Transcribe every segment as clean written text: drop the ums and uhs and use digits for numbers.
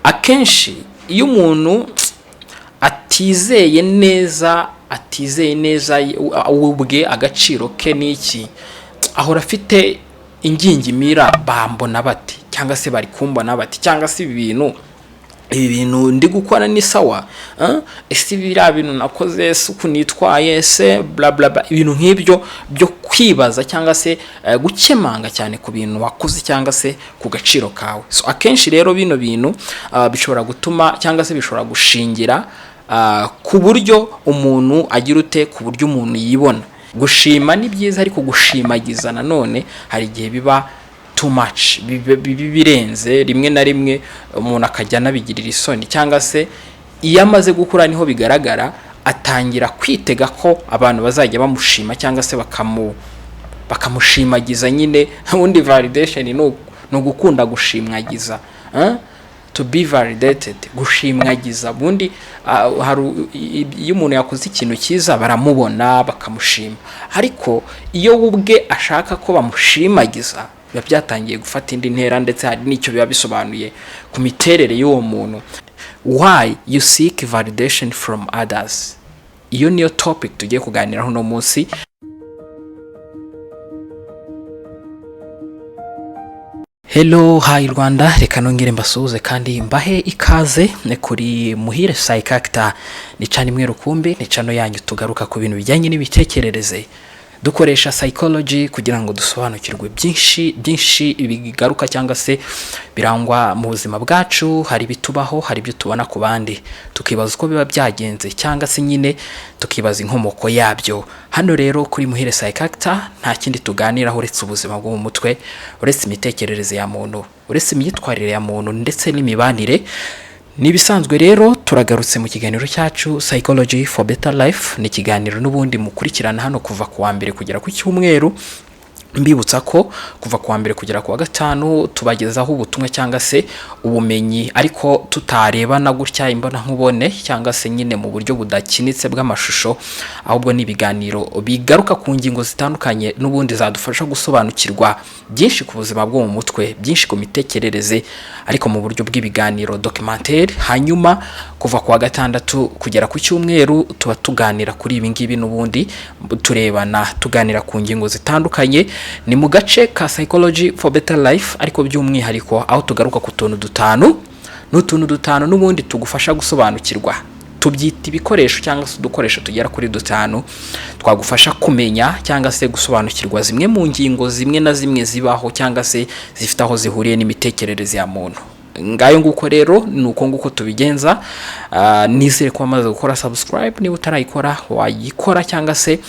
akenshi iyo umuntu atizeye neza ubwe agaciro ke n'iki, ahora afite ingingimira, bambona bati cyangwa se bari kumbona bati, cyangwa se ibi bintu ndi gukora ni sawa, ese biriya bintu nakoze suku nitwaye se bla bla bla, ibintu nk'ibyo byo kwibaza cyangwa se gukemanga cyane ku bintu wakoze cyangwa se ku gaciro kawe. So akenshi rero bino bintu bishobora gutuma cyangwa se bishobora gushingira ku buryo umuntu agira ute, ku buryo umuntu yibona. Gushima ni byiza, ariko gushimagiza nanone hari igihe biba too much, birenze rimwe na rimwe umuntu akajya nabigirira isoni, cyangwa se iyo amaze gukura niho bigaragara, atangira kwitega ko abantu bazajya bamushima cyangwa se bakamushimagiza. Nyine ubundi validation ni ugukunda gushimwagiza, to be validated, gushimwagiza. Ubundi iyo umuntu yakoze ikintu cyiza baramubona bakamushima, ariko iyo ubwe ashaka ko bamushimagiza biba byatangiye gufata indi ntera, ndetse hari n'icyo biba bisobanuye ku miterere y'uwo muntu. Why you seek validation from others? Iyo niyo topic tugiye kuganiraho no munsi. Hello, hi Rwanda, reka nongere mbasuhuze kandi mbahe ikaze kuri Muhire Psychactor. Ni channel imwe rukumbi, ni channel yanyu tugaruka ku bintu bijyanye n'ibitekerereze. Dukoresha psychology kugira ngo dusobanukirwe byinshi bigaruka cyangwa se birangwa mu buzima bwacu. Hari bitubaho, hari byo tubona ku bandi, tukibaza uko biba byagenze cyangwa se nyine tukibaza inkomoko yabyo. Hano rero kuri Muhire Psychactor nta kindi tuganiraho uretse ubuzima bwo mu mutwe, uretse imitekerereze ya muntu, uretse imyitwarire ya muntu ndetse n'imibanire. Nibisanzwe rero turagarutse mu kiganiro cyacu Psychology for Better Life. Ni kiganiro n'ubundi mukurikirana hano kuva ku wa mbere kugera ku cyumweru. Mbibutsa ko kuva ku wa mbere kugera ku wa gatanu tubagezaho ubutumwa cyangwa se ubumenyi, ariko tutareba na gutya imbona nkubone cyangwa se nyine mu buryo budakinitse bw'amashusho, ahubwo ni ibiganiro bigaruka ku ngingo zitandukanye n'ubundi zadufasha gusobanukirwa byinshi ku buzima bwo mu mutwe, byinshi ku mitekerereze, ariko mu buryo bw'ibiganiro documentaire. Hanyuma kuva ku wa gatandatu kugera ku cyumweru tuba tuganira kuri ibi ngibi n'ubundi tuganira ku ngingo zitandukanye. Ni mu gace ka Psychology for Better Life, ariko by'umwihariko aho tugaruka ku tuntu dutanu n'ubundi tugufasha gusobanukirwa. Tubyita ibikoresho cyangwa se udukoresho tugera kuri dutanu twagufasha kumenya cyangwa se gusobanukirwa zimwe mu ngingo zimwe na zimwe zibaho cyangwa se zifite aho zihuriye n'imitekerereze ya muntu. Ngayo nguko rero nuko nguko tubigenza. Nizere ko wamaze gukora subscribe, niba utarayikora wayikora cyangwa se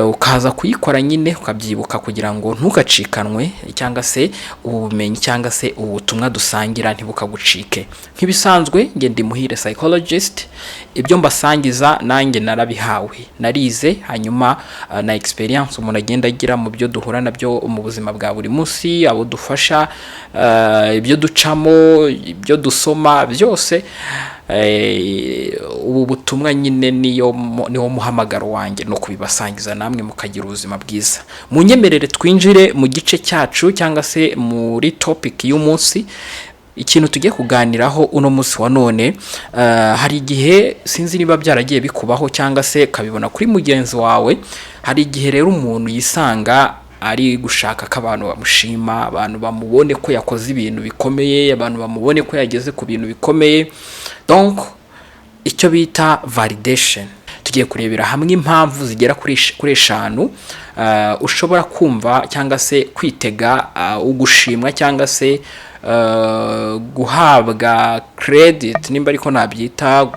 ukaza kuyikora nyine ukabyibuka kugira ngo ntugacikanwe cyangwa se ubumenyi cyangwa se ubutumwa dusangira ntibukagucike. Nk'ibisanzwe nge ndi Muhire Psychologist, ibyo mbasangiza nanjye narabihawe, narize, hanyuma na experience umuntu agenda agira mu byo duhura nabyo mu buzima bwa buri munsi, abo dufasha, ibyo ducamo, ibyo dusoma, byose ubu butumwa nyine niwo muhamagaro wanjye no kubibasangiza namwe mukagira ubuzima bwiza. Munyemerere twinjire mu gice cyacu cyangwa se muri topic y'umunsi. Ikintu tugiye kuganiraho uno munsi wa none, hari igihe sinzi niba byaragiye bikubaho cyangwa se kabibona kuri mugenzi wawe. Hari igihe rero umuntu yisanga ari gushaka ko abantu bamushima, abantu bamubone ko yakoze ibintu bikomeye, abantu bamubone ko yageze ku bintu bikomeye. Donc icyo bita validation. Tugiye kurebera hamwe impamvu zigera kuri 5 ushobora kumva cyangwa se kwitega ugushimwa cyangwa se guhabwa credit, nimba ariko nabyita,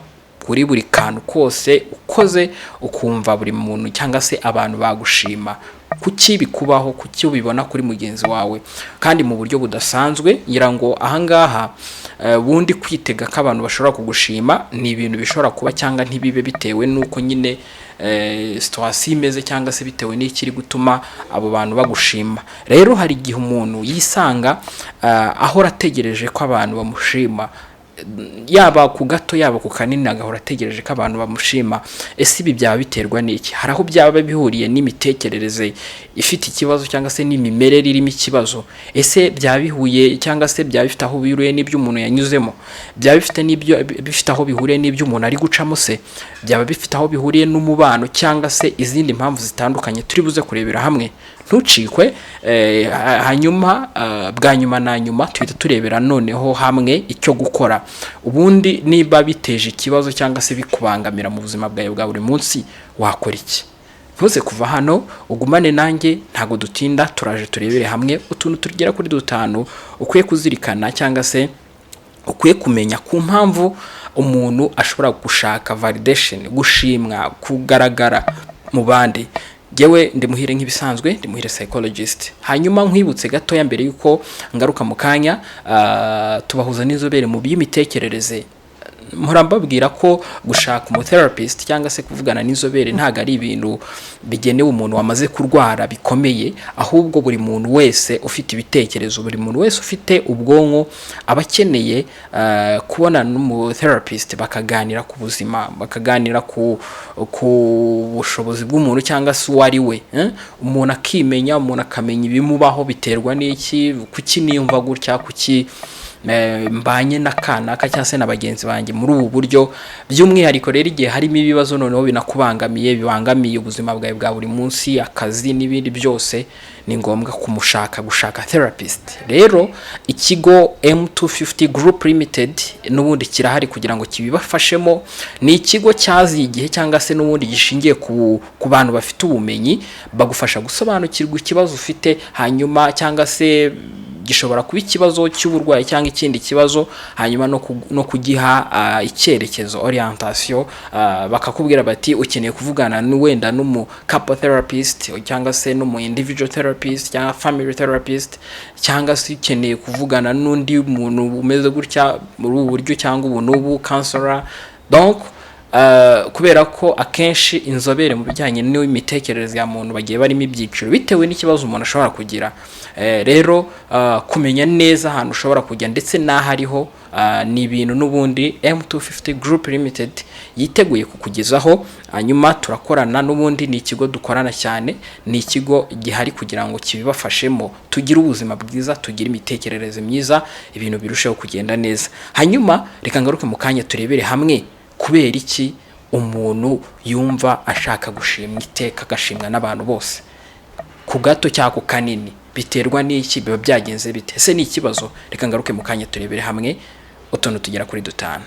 kuri buri kantu kose ukoze ukumva buri muntu cyangwa se abantu bagushima. Kuki bikubaho? Kuki ubibona kuri mugenzi wawe kandi mu buryo budasanzwe? Ngira ngo ahangaha bundi kwitega ko abantu bashobora kugushima ni ibintu bishobora kuba cyangwa ntibibe bitewe nuko nyine situation imeze cyangwa se bitewe n'ikiri gutuma abo bantu bagushima. Rero hari igihe umuntu yisanga ahora ategereje ko abantu bamushima, yaba ku gato yaba ku kanini agahora ategereje ko abantu bamushima. Ese ibi byaba biterwa n'iki? Hari aho byaba bihuriye n'imitekerereze ifite ikibazo cyangwa se n'imimerere irimo ikibazo? Ese byaba bihuye cyangwa se byaba bifite aho bihuriye n'ibyo umuntu yanyuzemo? Byaba bifite aho bihuriye n'ibyo umuntu ari gucamo? Se byaba bifite aho bihuriye n'umubano cyangwa se izindi mpamvu zitandukanye turi buze kurebera hamwe? Ntucikwe. Hanyuma bwa nyuma na nyuma tuhita turebera noneho hamwe icyo gukora. Ubundi niba biteje ikibazo cyangwa se bikubangamira mu buzima bwawe bwa buri munsi, wakora iki? Ntuze kuva hano, ugumane nanjye, ntago dutinda, turaje turebere hamwe utuntu tugera kuri 5 ukwiye kuzirikana cyangwa se ukwiye kumenya ku mpamvu umuntu ashobora gushaka validation, gushimwa, kugaragara mu bandi. Jewe ndi Muhire nk'ibisanzwe, ndi Muhire psychologist. Hanyuma nkwibutse gato ya mbere yuko ngaruka mu kanya tubahuza n'inzobere mu by'imitekerereze. Murambabwira ko gushaka umutherapist cyangwa se kuvugana n'inzobere ntago ari ibintu bigenewe umuntu wamaze kurwara bikomeye, ahubwo buri muntu wese ufite ibitekerezo, buri muntu wese ufite ubwonko abakeneye kubona n'umutherapist bakaganira ku buzima, bakaganira ku bushobozi bw'umuntu cyangwa se uwari we. Umuntu akimenya, umuntu akamenya ibimubaho biterwa n'iki, kuki niyumva gutya, kuki mbanye n'akanaka cyangwa se n'abagenzi banjye muri ubu buryo. By'umwihariko rero igihe harimo ibibazo noneho binakubangamiye, bibangamiye ubuzima bwawe bwa buri munsi, akazi n'ibindi byose, ni ngombwa gushaka therapist. Rero ikigo M250 Group Limited n'ubundi kirahari kugira ngo kibibafashemo. Ni ikigo cyaziye igihe cyangwa se n'ubundi gishingiye ku bantu bafite ubumenyi, bagufasha gusobanukirwa ikibazo ufite, hanyuma cyangwa se gishobora kuba ikibazo cy'uburwayi cyangwa ikindi kibazo, hanyuma no kugiha icyerekezo, orientation. Bakakubwira bati ukeneye kuvugana wenda n'umu couple therapist cyangwa se n'umu individual therapist cyangwa family therapist, cyangwa se ukeneye kuvugana n'undi muntu umeze gutya muri ubu buryo cyangwa ubu n'ubu counselor. Donc kubera ko akenshi inzobere mu bijyanye n'imitekerereze ya muntu bagiye barimo ibyiciro bitewe n'ikibazo umuntu ashobora kugira. Rero kumenya neza ahantu ushobora kujya ndetse n'ahariho ni ibintu n'ubundi M250 Group Limited yiteguye kukugezaho. Hanyuma turakorana n'ubundi, ni ikigo dukorana cyane, ni ikigo gihari kugira ngo kibibafashemo, tugire ubuzima bwiza, tugire imitekerereze myiza, ibintu birusheho kugenda neza. Hanyuma reka ngaruke mu kanya turebere hamwe kubera iki umuntu yumva ashaka gushimwa iteka, agashimwa n'abantu bose, ku gato cyangwa ku kanini. Biterwa n'iki? Biba byagenze bite? Ese ni ikibazo? Reka ngaruke mu kanya turebere hamwe utuntu tugera kuri 5.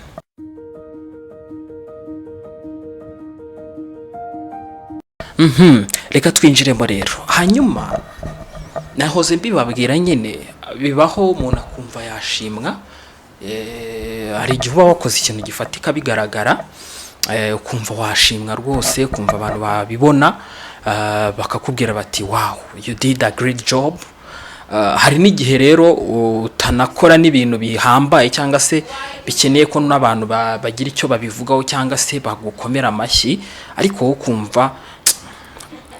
Reka twinjiremo rero. Hanyuma nahoze mbibabwira nyine, bibaho umuntu akumva yashimwa. Hari igihe uba wakoze ikintu gifatika bigaragara, ukumva washimwa rwose, ukumva abantu babibona, bakakubwira bati wow, you did a great job. Hari n'igihe rero utanakora n'ibintu bihambaye cyangwa se bikeneye ko n'abantu bagira icyo babivugaho cyangwa se bagukomera amashyi, ariko wowe ukumva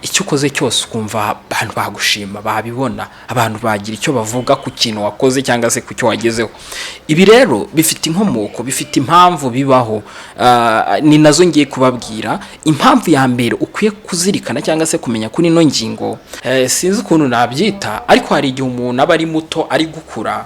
icyo ukoze cyose ukumva abantu bagushima, babibona, abantu bagira icyo bavuga ku kintu wakoze cyangwa se ku cyo wagezeho. Ibi rero bifite inkomoko, bifite impamvu bibaho. Ni nazo ngiye kubabwira. Impamvu ya mbere ukwiye kuzirikana cyangwa se kumenya kuri ino ngingo, sinzi ukuntu nabyita, ariko hari igihe umuntu aba ari muto, ari gukura,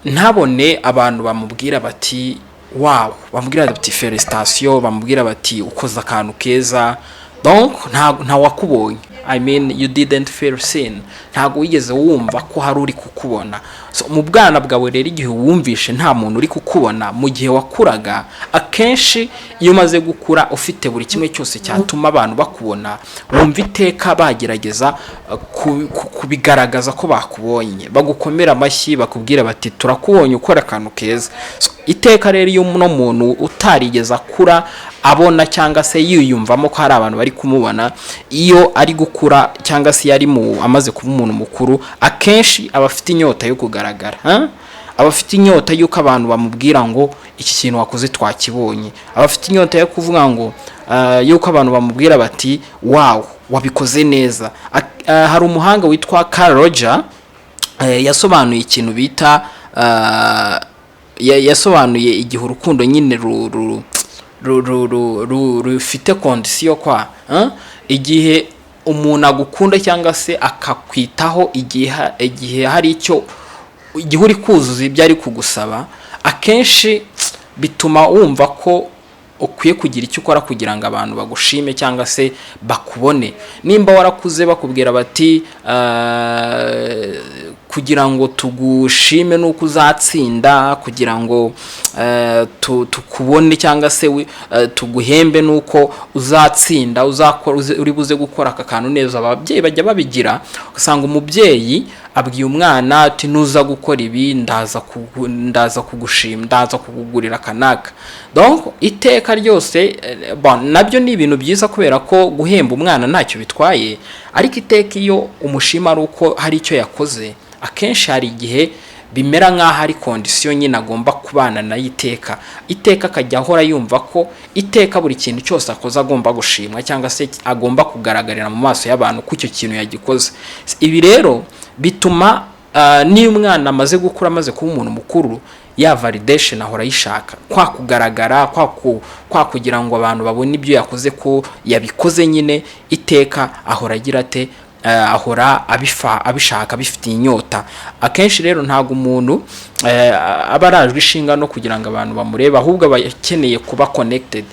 ntabone abantu bamubwira bati wow, bamubwira bati felicitation, bamubwira bati ukoze akantu keza. Donc nta wakubonye, I mean you didn't feel seen, ntago wigeze wumva ko hari uri kukubona. So mu bwana bwawe rero igihe wumvishe nta muntu uri kukubona, mu gihe wakuraga, akenshi iyo umaze gukura ufite buri kimwe cyose cyatuma abantu bakubona, wumva iteka bagerageza kubigaragaza ko bakubonye, bagukomera amashyi, bakubwira bati turakubonye ukora akantu keza. So iteka rero iyo uno muntu utarigeza akura abona cyangwa se yiyumvamo ko hari abantu bari kumubona, iyo ari gukura cyangwa se yari amaze kuba umuntu mukuru, akenshi aba afite inyota yo kugaragara, aba afite inyota y'uko abantu bamubwira ngo iki kintu wakoze twakibonye, aba afite inyota yo kuvuga ngo y'uko abantu bamubwira bati wow, wabikoze neza. Hari umuhanga witwa Carl Roger yasobanuye ikintu bita yasobanuye igihe urukundo nyine rufite kondisiyo kwa igihe umuntu agukunda cyangwa se akakwitaho igihe hari icyo igihe uri kuzuza ibyo ari kugusaba, akenshi bituma wumva ko ukwiye kugira icyo ukora kugira ngo abantu bagushime cyangwa se bakubone. Nimba warakuze bakubwira bati kugira ngo tugushime nuko uzatsinda, kugira ngo tukubone cyangwa se tuguhembe nuko uzatsinda, uzakora uri buze gukora aka kantu neza. Ababyeyi bajya babigira, ugasanga umubyeyi abwiye umwana ati nuza gukora ibi ndaza kugushima, ndaza kugugurira kanaka. Donc iteka ryose nabyo ni ibintu byiza kubera ko guhemba umwana ntacyo bitwaye, ariko iteka iyo umushima ari uko hari icyo yakoze, akenshi hari igihe bimera nk'aho ari kondisiyo nyine agomba kubana nayo iteka akajya ahora yumva ko iteka buri kintu cyose akoze agomba gushimwa cyangwa se agomba kugaragarira mu maso y'abantu ko icyo kintu yagikoze. Ibi rero bituma niyo umwana amaze gukura, amaze kuba umuntu mukuru, ya validation ahora yishaka, kwa kugaragara, kwa kugira ngo abantu babone ibyo yakoze ko yabikoze nyine, iteka ahora agira ate ahora abishaka, bifitiye inyota. Akenshi rero ntago umuntu aba arajwe ishinga no kugira ngo abantu bamureba, ahubwo abakeneye kuba connected,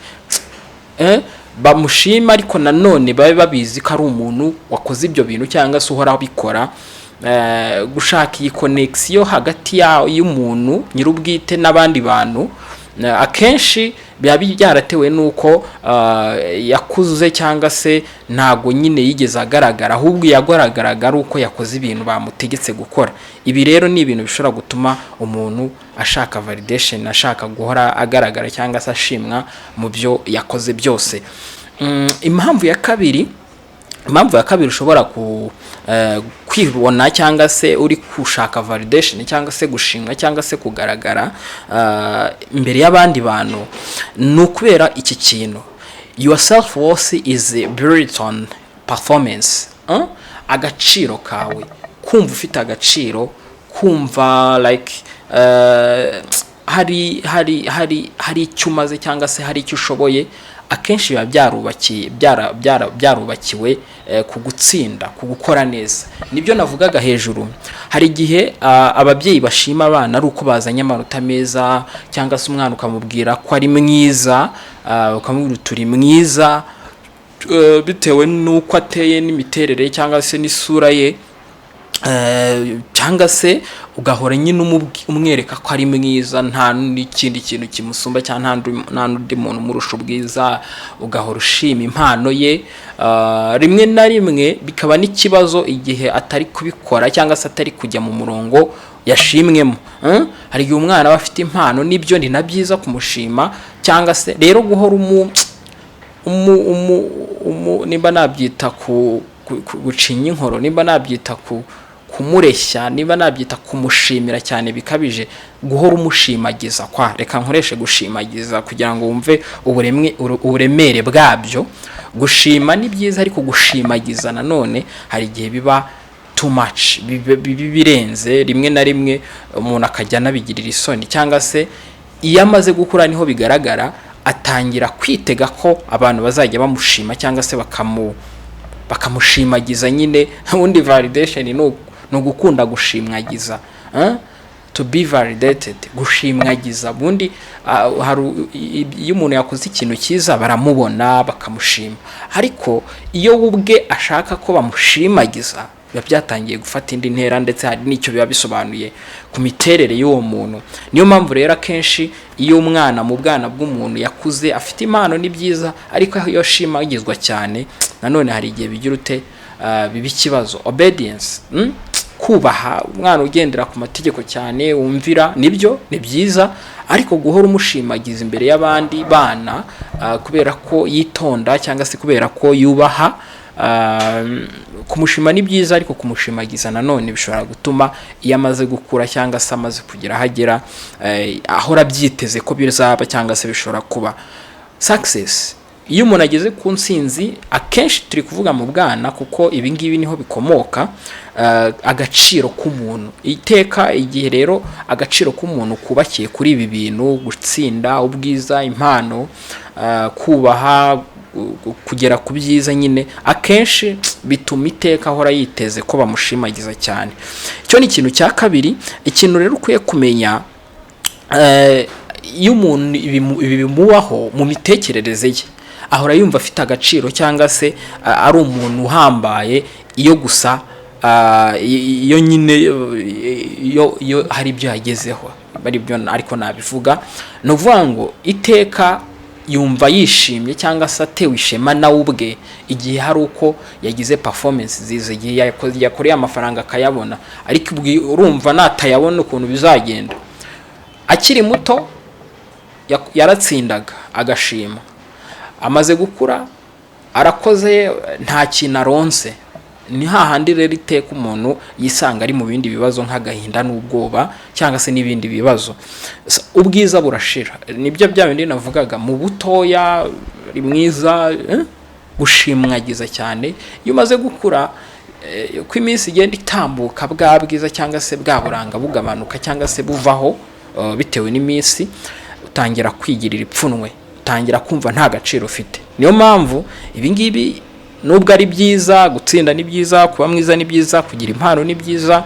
bamushima ariko nanone babe babizi ko ari umuntu wakoze ibyo bintu cyangwa se uhora abikora. Gushaka iyi connection hagati y'umuntu nyirubwite n'abandi bantu, akenshi biba byaratewe nuko yakuze cyangwa se ntago nyine yigeze agaragara, ahubwo yagaragaraga ari uko yakoze ibintu bamutegetse gukora. Ibi rero ni ibintu bishobora gutuma umuntu ashaka validation, ashaka guhora agaragara cyangwa se ashimwa mu byo yakoze byose. Impamvu ya kabiri ushobora kwibona cyangwa se uri kushaka validation cyangwa se gushimwa cyangwa se kugaragara imbere y'abandi bantu, ni ukubera iki kintu: your self worth is built on performance. Agaciro kawe, kumva ufite agaciro, kumva like hari icyo umaze cyangwa se hari icyo ushoboye, akenshi biba byarubakiwe ku gutsinda, ku gukora neza. Nibyo navugaga hejuru, hari igihe ababyeyi bashima abana ari uko bazanye amanota meza, cyangwa se umwana ukamubwira ko ari mwiza, ukamubwira turi mwiza bitewe n'uko ateye n'imiterere cyangwa se n'isura ye, cyangwa se ugahora nyine umwereka ko ari mwiza, nta n'ikindi kintu kimusumba cyangwa nta n'undi muntu umurusha ubwiza, ugahora ushima impano ye. Rimwe na rimwe bikaba n'ikibazo igihe atari kubikora cyangwa se atari kujya mu murongo yashimwemo. Hari igihe umwana aba afite impano, nibyo ni na byiza kumushima, cyangwa se rero guhora nimba nabyita gucinya inkoro, nimba nabyita kumureshya, niba nabyita kumushimira cyane bikabije, guhora umushimagiza reka nkoreshe gushimagiza kugira ngo wumve uburemere bwabyo. Gushima ni byiza, ariko gushimagiza nanone hari igihe biba too much, birenze. Rimwe na rimwe umuntu akajya anabigirira isoni, cyangwa se iyo amaze gukura niho bigaragara, atangira kwitega ko abantu bazajya bamushima cyangwa se bakamushimagiza nyine. Ubundi validation ni ugukunda gushimwagiza, to be validated, gushimwagiza. Ubundi iyo umuntu yakoze ikintu cyiza baramubona bakamushima, ariko iyo ubwe ashaka ko bamushimagiza biba byatangiye gufata indi ntera, ndetse hari n'icyo biba bisobanuye ku miterere y'uwo muntu. Niyo mpamvu rero akenshi iyo umwana mu bwana bw'umuntu yakuze afite impano ni byiza, ariko iyo ashimagizwa cyane nanone hari igihe bigira biba ikibazo. Obedience, kubaha umwana ugendera ku mategeko cyane, wumvira, nibyo ni byiza, ariko guhora umushimagiza imbere y'abandi bana kubera ko yitonda cyangwa se kubera ko yubaha, kumushima ni byiza, ariko kumushimagiza nanone bishobora gutuma iyo amaze gukura cyangwa se amaze kugira ahagera ahora byiteze ko bizaba cyangwa se bishobora kuba. Success iyo umuntu ageze ku nsinzi akenshi turi kuvuga mu bwana kuko ibi ngibi niho bikomoka, agaciro k'umuntu iteka igihe rero agaciro k'umuntu kubakiye kuri ibi bintu, gutsinda, ubwiza, impano, kubaha, kugera ku byiza nyine, akenshi bituma iteka ahora yiteze ko bamushimagiza cyane. Icyo ni ikintu cya kabiri. Ikintu rero ukwiye kumenya, iyo umuntu ibi bimubaho mu mitekerereze ye, ahora yumva afite agaciro cyangwa se ari umuntu uhambaye iyo gusa iyo nyine iyo hari ibyo yagezeho, bari byo ariko nabivuga, no vuga ngo iteka yumva yishimye cyangwa se atewe ishema nawe ubwe igihe hari uko yagize performance nziza, igihe yakoreye amafaranga akayabona, ariko urumva natayabona ukuntu bizagenda. Akiri muto yaratsindaga agashima, amaze gukura arakoze nta kintu aronse, ni hahandi rero iteka umuntu yisanga ari mu bindi bibazo nk'agahinda n'ubwoba cyangwa se n'ibindi bibazo. Ubwiza burashira, nibyo bya bindi navugaga mu butoya ari mwiza, gushimwagiza cyane. Iyo umaze gukura ko iminsi igenda itambuka, bwa bwiza cyangwa se bwa buranga bugabanuka cyangwa se buvaho bitewe n'iminsi, utangira kwigirira ipfunwe, utangira kumva nta gaciro ufite. Niyo mpamvu ibi ngibi nubwo ari byiza, gutsinda ni byiza, kuba mwiza ni byiza, kugira impano ni byiza,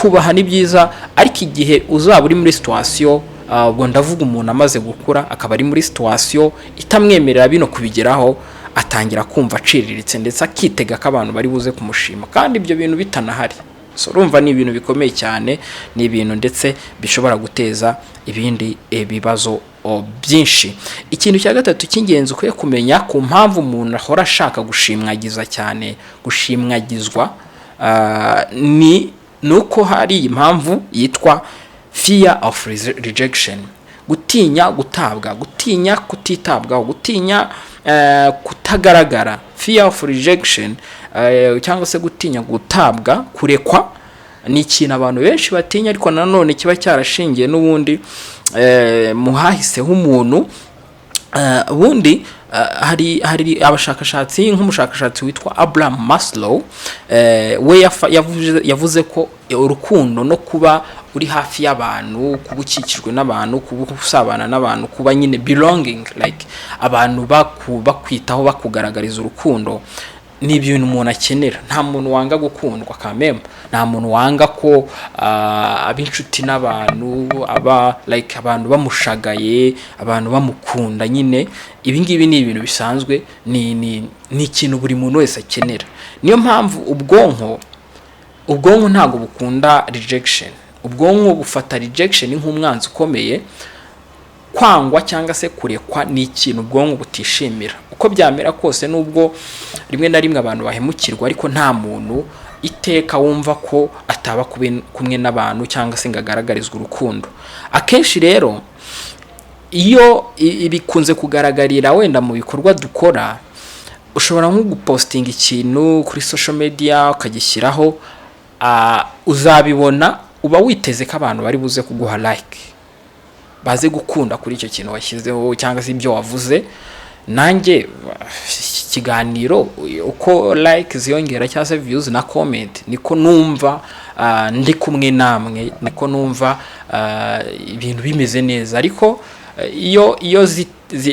kubaha ni byiza, ariko igihe uzaba uri muri situation, ubwo ndavuga umuntu amaze gukura akaba ari muri situation itamwemerera bino kubigeraho, atangira kumva aciriritse ndetse akitega ko abantu bari buze kumushima kandi ibyo bintu bitanahari. So urumva ni ibintu bikomeye cyane, ni ibintu ndetse bishobora guteza ibindi bibazo byinshi. Ikintu cya gatatu cy'ingenzi ukwiye kumenya ku mpamvu umuntu ahora ashaka gushimwagiza cyane, gushimwagizwa, ni nuko hari impamvu yitwa fear of rejection, gutinya gutabwa, gutinya kutitabwaho, gutinya kutagaragara. Fear of rejection cyangwa se gutinya gutabwa, kurekwa, ni ikintu abantu benshi batinya, ariko nanone kiba cyarashingiye n'ubundi muhahiseho umuntu. Ubundi hari abashakashatsi nk'umushakashatsi witwa Abraham Maslow, we yavuze ko urukundo no kuba uri hafi y'abantu, kuba ukikijwe n'abantu, kuba usabana n'abantu, kuba nyine belonging, like abantu bakwitaho, bakugaragariza urukundo, ni ibintu umuntu akenera. Nta muntu wanga gukundwa kameme, nta muntu wanga ko abinshuti n'abantu like abantu bamushagaye, abantu bamukunda nyine. Ibi ngibi ni ibintu bisanzwe, ni ikintu buri muntu wese akenera. Niyo mpamvu ubwonko ntago bukunda rejection. Ubwonko bufata rejection nk'umwanzi ukomeye. Kwangwa cyangwa se kurekwa ni ikintu ubwonko butishimira. Uko byamera kose, nubwo rimwe na rimwe abantu bahemukirwa, ariko nta muntu iteka wumva ko ataba kumwe n'abantu cyangwa se ngagaragarizwa urukundo. Akenshi rero iyo ibikunze kugaragarira wenda mu bikorwa dukora, ushobora nko gupostinga ikintu kuri social media ukagishyiraho, uzabibona uba witeze ko abantu bari buze kuguha like, baze gukunda kuri icyo kintu washyizeho cyangwa se ibyo wavuze. Nanjye ikiganiro uko like ziyongera cyangwa se views na comment, niko numva ndi kumwe namwe, niko numva ibintu bimeze neza. Ariko iyo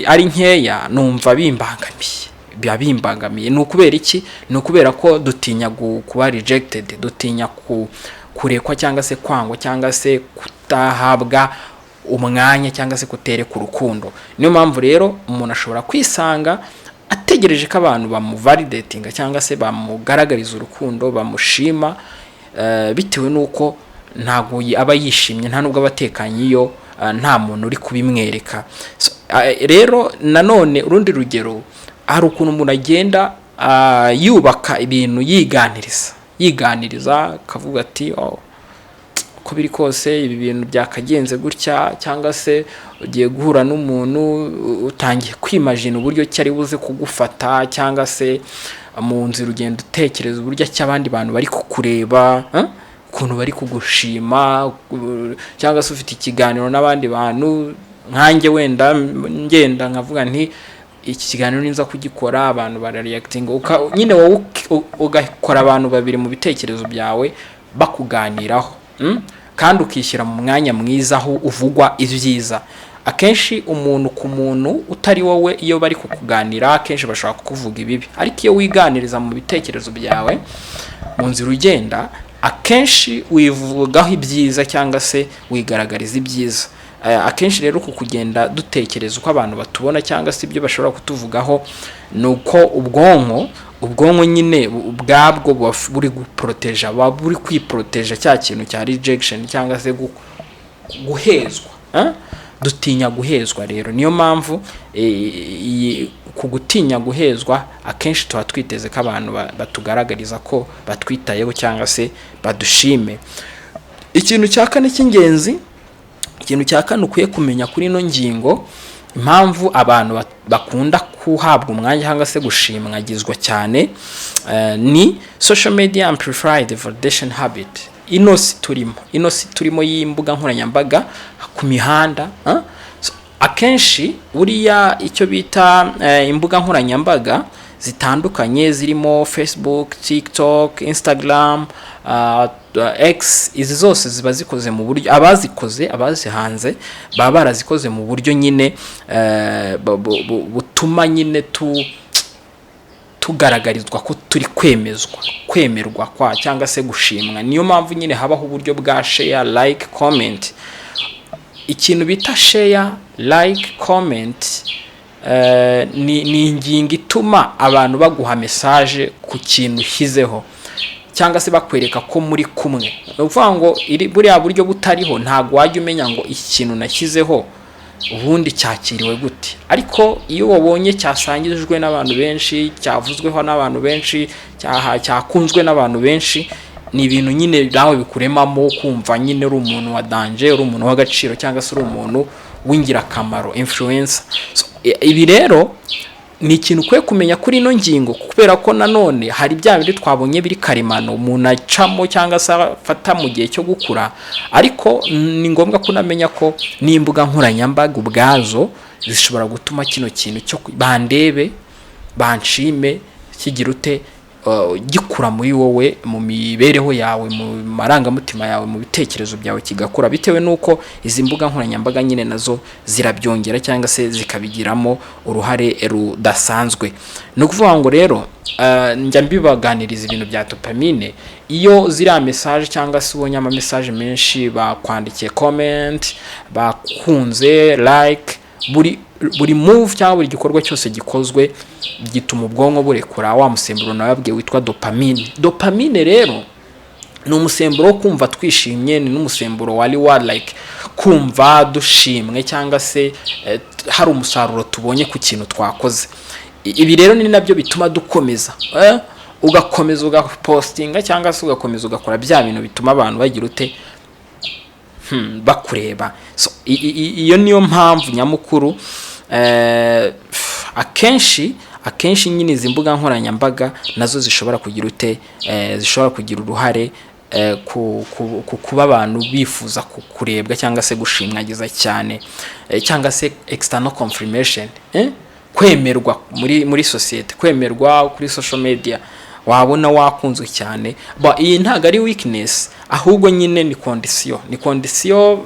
ari nkeya numva bimbangamiye. Ni ukubera iki? Ni ukubera ko dutinya kuba rejected, dutinya kurekwa cyangwa se kwangwa cyangwa se kutahabwa umwanya cyangwa se kutereka urukundo. Niyo mpamvu rero umuntu ashobora kwisanga ategereje ko abantu bamuvalidatinga cyangwa se bamugaragariza urukundo, bamushima, bitewe nuko ntago aba yishimye, nta nubwo abatekanye iyo nta muntu uri kubimwereka. Rero nanone urundi rugero, hari ukuntu umuntu agenda yubaka ibintu yiganiriza akavuga ati uko biri kose ibi bintu byakagenze gutya, cyangwa se ugiye guhura n'umuntu utangiye kwimagine uburyo cyari buze kugufata, cyangwa se mu nzira ugenda utekereza uburyo cy'abandi bantu bari kukureba, ukuntu bari kugushima, cyangwa se ufite ikiganiro n'abandi bantu. Nkanjye wenda ngenda nkavuga nti iki kiganiro niza kugikora abantu barareacting nyine wowe ugakora abantu babiri mu bitekerezo byawe bakuganiraho kandi ukishyira mu mwanya mwiza aho uvugwa ibyiza. Akenshi umuntu ku muntu utari wowe iyo bari kukuganira akenshi bashaka kuvuga ibibi, ariko iyo wiganiriza mu bitekerezo byawe mu nzira ugenda akenshi wivugaho ibyiza cyangwa se wigaragariza ibyiza. Akenshi rero kugenda dutekereza uko abantu batubona cyangwa se ibyo bashobora kutuvugaho nuko ubwonko nyine ubwabwo buri guproteja buri kwiproteja cya kintu cya rejection cyangwa se guhezwa. Dutinya guhezwa rero, niyo mpamvu kugutinya guhezwa akenshi tuba twiteze ko abantu batugaragariza ko batwitayeho cyangwa se badushime. Ikintu cya kane cy'ingenzi, ikintu cya kane ukwiye kumenya kuri ino ngingo, impamvu abantu bakunda kuhabwa umwanya cyangwa se gushimwagizwa cyane, ni social media amplified validation habit. Ino si turimo y'imbuga nkoranyambaga ku mihanda. Akenshi buriya icyo bita imbuga nkoranyambaga zitandukanye zirimo Facebook, TikTok, Instagram, X, izi zose ziba zikoze mu buryo abazihanze baba barazikoze mu buryo nyine butuma nyine tugaragarizwa ko turi kwemerwa kwa cyangwa se gushimwa. Niyo mpamvu nyine habaho uburyo bwa share, like, comment. Ikintu bita share, like, comment ni ingingo ituma abantu baguha message ku kintu ushyizeho cyangwa se bakwereka ko muri kumwe. Uvuga ngo buriya buryo butariho ntago wajya umenya ngo iki kintu nashyizeho ubundi cyakiriwe gute, ariko iyo wabonye cyasangijwe n'abantu benshi, cyavuzweho n'abantu benshi, cyakunzwe n'abantu benshi, ni ibintu nyine nawe bikuremamo kumva nyine uri umuntu wa danger, uri umuntu w'agaciro cyangwa se uri umuntu w'ingirakamaro, influencer. Ibi rero ni ikintu ukwiye kumenya kuri ino ngingo, kubera ko nanone hari bya bindi twabonye biri karemano umuntu acamo cyangwa se afata mu gihe cyo gukura, ariko ni ngombwa kunamenya ko n'imbuga nkoranyambaga ubwazo zishobora gutuma kino kintu cyo bandebe banshime kigira ute gikura muri wowe, mu mibereho yawe, mu marangamutima yawe, mu bitekerezo byawe kigakura, bitewe nuko izi mbuga nkoranyambaga nyine nazo zirabyongera cyangwa se zikabigiramo uruhare rudasanzwe. No kuvuga ngo rero njya mbibaganiriza ibintu bya dopamine, iyo ziriya message cyangwa se ubonye ama message menshi bakwandikiye comment, bakunze, like, buri move cyangwa buri gikorwa cyose gikozwe gituma ubwonko burekura wa musemburo nababwiye witwa dopamine. Dopamine rero ni umusemburo wo kumva twishimye, ni n'umusemburo wari like kumva dushimwe cyangwa se hari umusaruro tubonye ku kintu twakoze. Ibi rero ni nabyo bituma dukomeza, ugakomeza ugapostinga cyangwa se ugakomeza ugakora bya bintu bituma abantu bagira ute bakureba. So iyo niyo mpamvu nyamukuru akenshi nyine izi mbuga nkoranyambaga nazo zishobora kugira ute zishobora kugira uruhare kuba abantu bifuza kurebwa cyangwa se gushimwagiza cyane, cyangwa se external confirmation, kwemerwa muri society, kwemerwa kuri social media, wabona wakunzwe cyane. Iyi ntago ari weakness, ahubwo nyine ni condition.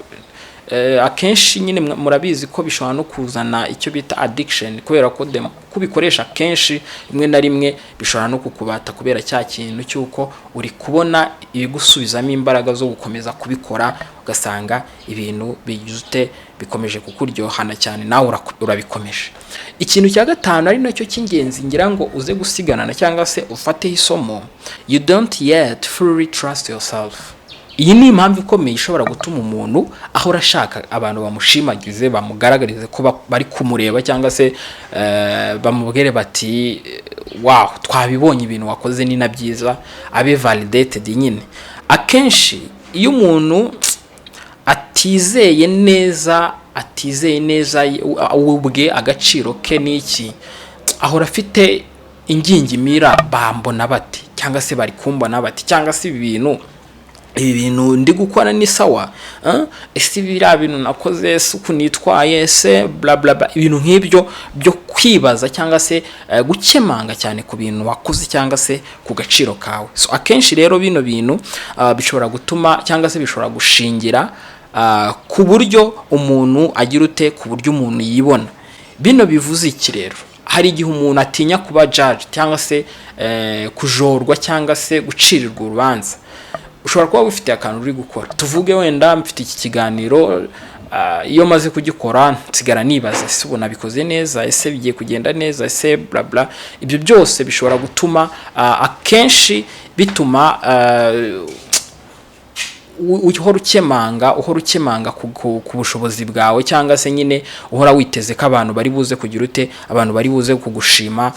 Akenshi nyine murabizi ko bishobora no kuzana icyo bita addiction, kubera ko kubikoresha kenshi rimwe na rimwe bishobora no kukubata, kubera cya kintu cyuko uri kubona ibigusubizamo imbaraga zo gukomeza kubikora, ugasanga ibintu bijute bikomeje kukuryohana cyane, nawe urabikomeje. Ikintu cya gatanu ari nacyo cy'ingenzi ngira ngo uze gusiganana cyangwa se ufate isomo, you don't yet fully trust yourself. Iyi ni impamvu ikomeye ishobora gutuma umuntu ahora ashaka abantu bamushimagize, bamugaragarize ko bari kumureba cyangwa se bamubwire bati wow, twabibonye ibintu wakoze ni na byiza, abe validated nyine. Akenshi iyo umuntu atizeye neza ubwe agaciro ke niki, ahora afite ingingimira, bambona bati cyangwa se bari kumbona bati cyangwa se ibintu ibi bintu ndi gukora ni sawa, ese biriya bintu nakoze, ese uku nitwaye, ese bla bla bla, ibintu nk'ibyo byo kwibaza cyangwa se gukemanga cyane ku bintu wakoze cyangwa se ku gaciro kawe. So akenshi rero bino bintu bishobora gutuma cyangwa se bishobora gushingira ku buryo umuntu agira ute, ku buryo umuntu yibona. Bino bivuze iki rero? Hari igihe umuntu atinya kuba judge cyangwa se kujorwa cyangwa se gucirirwa urubanza. Ushobora kuba ufite akantu uri gukora, tuvuge wenda mfite iki kiganiro, iyo maze kugikora nsigara nibaza ese ubona bikoze neza, ese bigiye kugenda neza, ese bla bla. Ibyo byose bishobora gutuma akenshi bituma uhora ukemanga ku bushobozi bwawe, cyangwa se nyine uhora witeze ko abantu bari buze kugira ute, abantu bari buze kugushima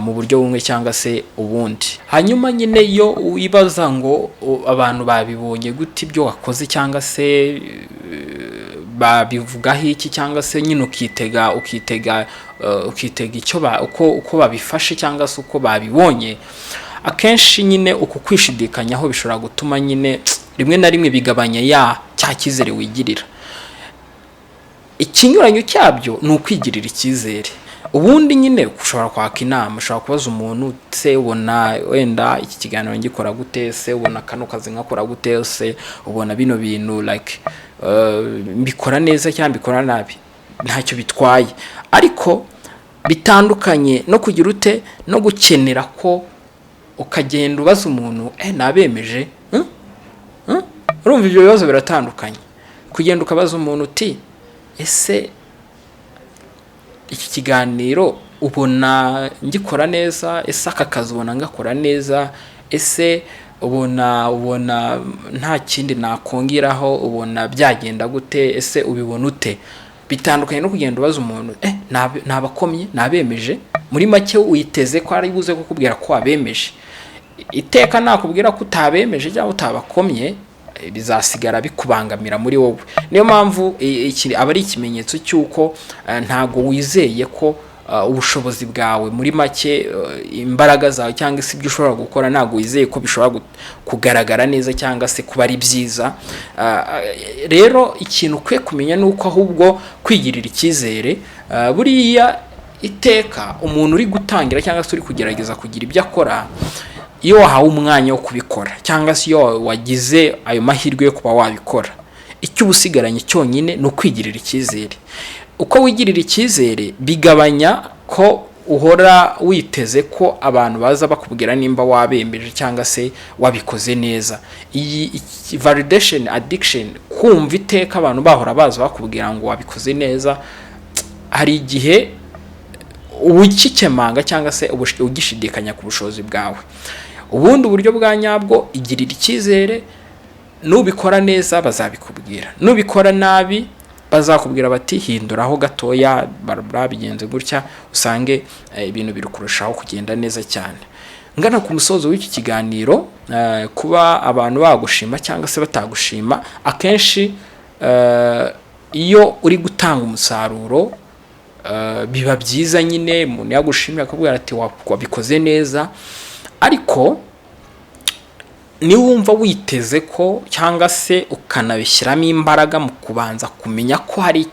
mu buryo bumwe cyangwa se ubundi. Hanyuma nyine iyo wibaza ngo abantu babibonye gute ibyo wakoze, cyangwa se babivugaho iki, cyangwa se nyine ukitega icyo uko babifashe cyangwa se uko babibonye, akenshi nyine uku kwishidikanyaho bishobora gutuma nyine rimwe na rimwe bigabanya cya cyizere wigirira. Ikinyuranyo cyabyo ni ukwigirira icyizere. Ubundi nyine ushobora kwaka inama, ushobora kubaza umuntu, se ubona wenda iki kiganiro ngikora gute, se ubona kano kazi nkakora gute, se ubona bino bintu like mbikora neza cyangwa mbikora nabi. Ntacyo bitwaye, ariko bitandukanye no kugira ute, no gukenera ko ukagenda ubaza umuntu nabemeje. Urumva ibyo bibazo biratandukanye. Kugenda ukabaza umuntu uti ese iki kiganiro ubona ngikora neza, ese aka kazi ubona ngakora neza, ese ubona nta kindi nakongeraho, ubona byagenda gute, ese ubibona ute. Bitandukanye no kugenda ubaza umuntu nabakomye, nabemeje. Muri make uyiteze ko ari buze kukubwira ko wabemeje. Iteka nakubwira ko utabemeje cyangwa utabakomye, bizasigara bikubangamira muri wowe. Niyo mpamvu aba ari ikimenyetso cy'uko ntago wizeye ko ubushobozi bwawe, muri make imbaraga zawe cyangwa se ibyo ushobora gukora, ntago wizeye ko bishobora kugaragara neza cyangwa se kuba ari byiza. Rero ikintu ukwiye kumenya nuko ahubwo kwigirira icyizere, buriya iteka umuntu uri gutangira cyangwa se uri kugerageza kugira ibyo akora, iyo wahawe umwanya wo kubikora cyangwa se iyo wagize ayo mahirwe yo kuba wabikora, icyo ubusigaranye cyonyine ni ukwigirira icyizere. Uko wigirira icyizere bigabanya ko uhora witeze ko abantu baza bakubwira nimba wabemeje cyangwa se wabikoze neza. Iyi validation addiction, kumva iteka abantu bahora baza bakubwira ngo wabikoze neza, hari igihe ubikikemanga cyangwa se ugishidikanya ku bushobozi bwawe. Ubundi uburyo bwa nyabwo, igirira icyizere, nubikora neza bazabikubwira, nubikora nabi bazakubwira bati hinduraho gatoya, bigenze gutya, usange ibintu biri kurushaho kugenda neza cyane. Ngana ku musozo w'iki kiganiro, kuba abantu bagushima cyangwa se batagushima, akenshi iyo uri gutanga umusaruro biba byiza nyine umuntu yagushimira akabwira ati wabikoze neza. Ariko niwumva witeze ko cyangwa se ukanabishyiramo imbaraga mu kubanza kumenya ko hari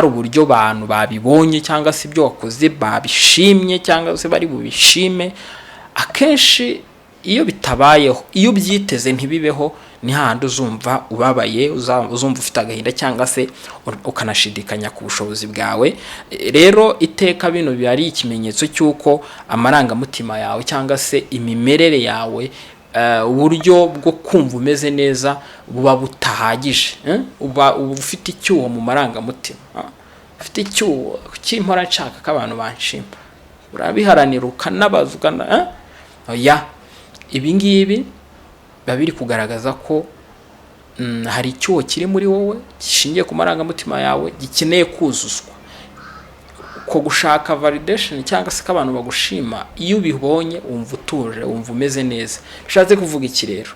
uburyo abantu babibonye cyangwa se ibyo wakoze babishimye cyangwa se bari bubishime, akenshi iyo bitabayeho, iyo byiteze ntibibeho, ni handi uzumva ubabaye, uzumva ufite agahinda cyangwa se ukanashidikanya ku bushobozi bwawe. Rero iteka bino biba ari ikimenyetso cy'uko amarangamutima yawe cyangwa se imimerere yawe, uburyo bwo kumva umeze neza buba butahagije. Uba ufite icyuho mu marangamutima, ufite icyuho cy'impora nshaka ko abantu banshima, urabiharanira ukanabazwa. Ibi ngibi babiri kugaragaza ko hari icyuho kiri muri wowe gishingiye ku marangamutima yawe, gikeneye kuzuzwa. Ko gushaka validation cyangwa se ko abantu bagushima, iyo ubibonye wumva utuje, wumva umeze neza. Bishatse kuvuga iki rero?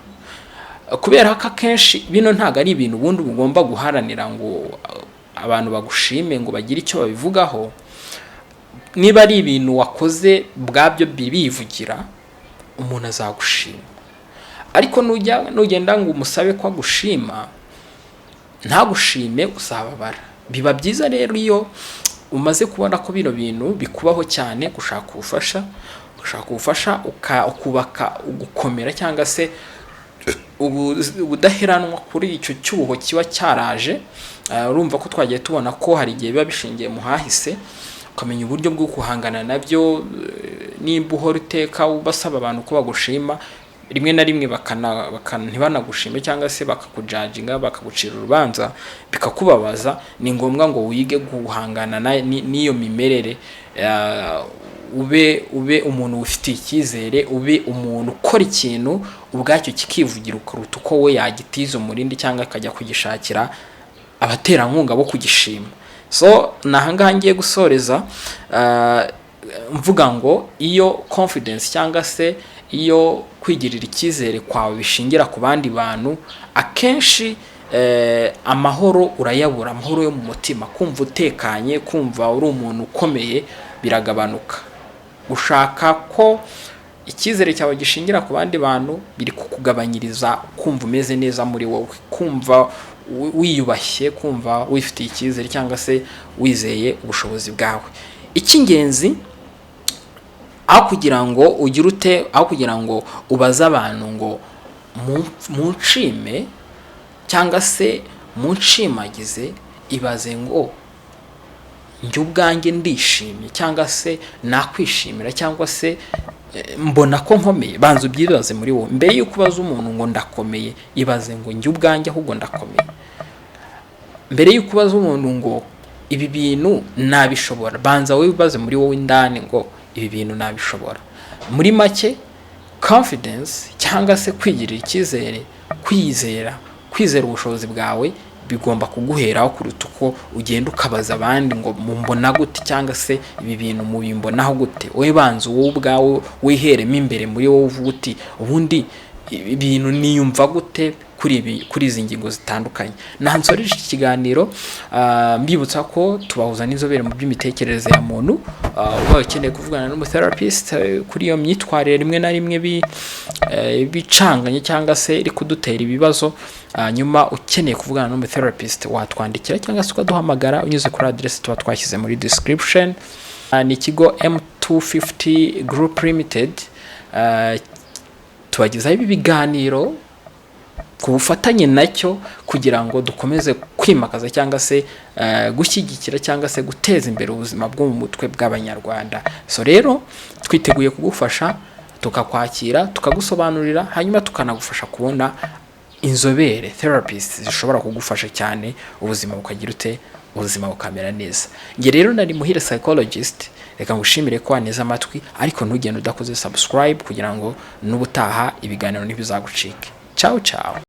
Kubera ko akenshi bino ntago ari ibintu ubundi ugomba guharanira ngo abantu bagushime ngo bagire icyo babivugaho. Niba ari ibintu wakoze bwabyo bibivugira, umuntu azagushima. ariko nugenda ngo umusabe ko agushima ntagushime uzababara. Biba byiza rero iyo umaze kubona ko bino bintu bikubaho cyane, gushaka ubufasha ukubaka ugukomera cyangwa se ubudaheranwa kuri icyo cyuho kiba cyaraje. Urumva ko twagiye tubona ko hari igihe biba bishingiye mu hahise, ukamenya uburyo bwo guhangana nabyo. Nimba uhora uteka ubasaba abantu ko bagushima, rimwe na rimwe ntibanagushime cyangwa se bakakujajinga, bakagucira urubanza, bikakubabaza. Ni ngombwa ngo wige guhangana n'iyo mimerere, ube umuntu ufitiye icyizere, ube umuntu ukora ikintu ubwacyo kikivugira ukuruta uko we yagitiza umurindi cyangwa akajya kugishakira abaterankunga bo kugishima. So nahangaha ngiye gusoreza mvuga ngo iyo confidence cyangwa se iyo kwigirira icyizere kwawe bishingira ku bandi bantu, akenshi amahoro urayabura, amahoro yo mu mutima, kumva utekanye, kumva uri umuntu ukomeye biragabanuka. Gushaka ko icyizere cyawe gishingira ku bandi bantu biri kukugabanyiriza kumva umeze neza muri wowe, kumva wiyubashye, kumva wifitiye icyizere cyangwa se wizeye ubushobozi bwawe. Icy'ingenzi aho kugira ngo ubaze abantu ngo munshime cyangwa se munshimagize, ibaze ngo njye ubwanjye ndishimye cyangwa se nakwishimira cyangwa se mbona ko nkomeye. Banza ubyibaze muri wowe mbere y'uko ubaza umuntu ngo ndakomeye. Ibaze ngo njye ubwanjye ahubwo ndakomeye. Mbere y'uko ubaza umuntu ngo ibi bintu nabishobora, banza wowe ubaze muri wowe indani ngo ibi bintu nabishobora. Muri make confidence cyangwa se kwigirira icyizere, kwizera ubushobozi bwawe bigomba kuguheraho kuruta uko ugenda ukabaza abandi ngo mumbona gute cyangwa se ibi bintu mubimbonaho gute. Wowe banza wowe ubwawe wiheremo imbere muri wowe uvuga uti ubundi ibintu niyumva gute kuri izi ngingo zitandukanye. Nsoreje iki kiganiro mbibutsa ko tubahuza n'inzobere mu by'imitekerereze ya muntu. Ubaye ukeneye kuvugana n'umutherapist kuri iyo myitwarire rimwe na rimwe bicanganye cyangwa se iri kudutera ibibazo, nyuma ukeneye kuvugana n'umutherapist watwandikira cyangwa se ukaduhamagara unyuze kuri address tuba twashyize muri description. Ni ikigo M250 Group Limited. Tubagezaho ibi biganiro ku bufatanye nacyo kugira ngo dukomeze kwimakaza cyangwa se gushyigikira cyangwa se guteza imbere ubuzima bwo mu mutwe bw'Abanyarwanda. So rero twiteguye kugufasha, tukakwakira, tukagusobanurira, hanyuma tukanagufasha kubona inzobere therapists zishobora kugufasha cyane, ubuzima bukagira ubuzima bukamera neza. Nge rero nari Muhire psychologist. Reka ngushimire ko waneze amatwi, ariko ntugende udakoze subscribe kugira ngo n'ubutaha ibiganiro ntibizagucike. Ciao ciao.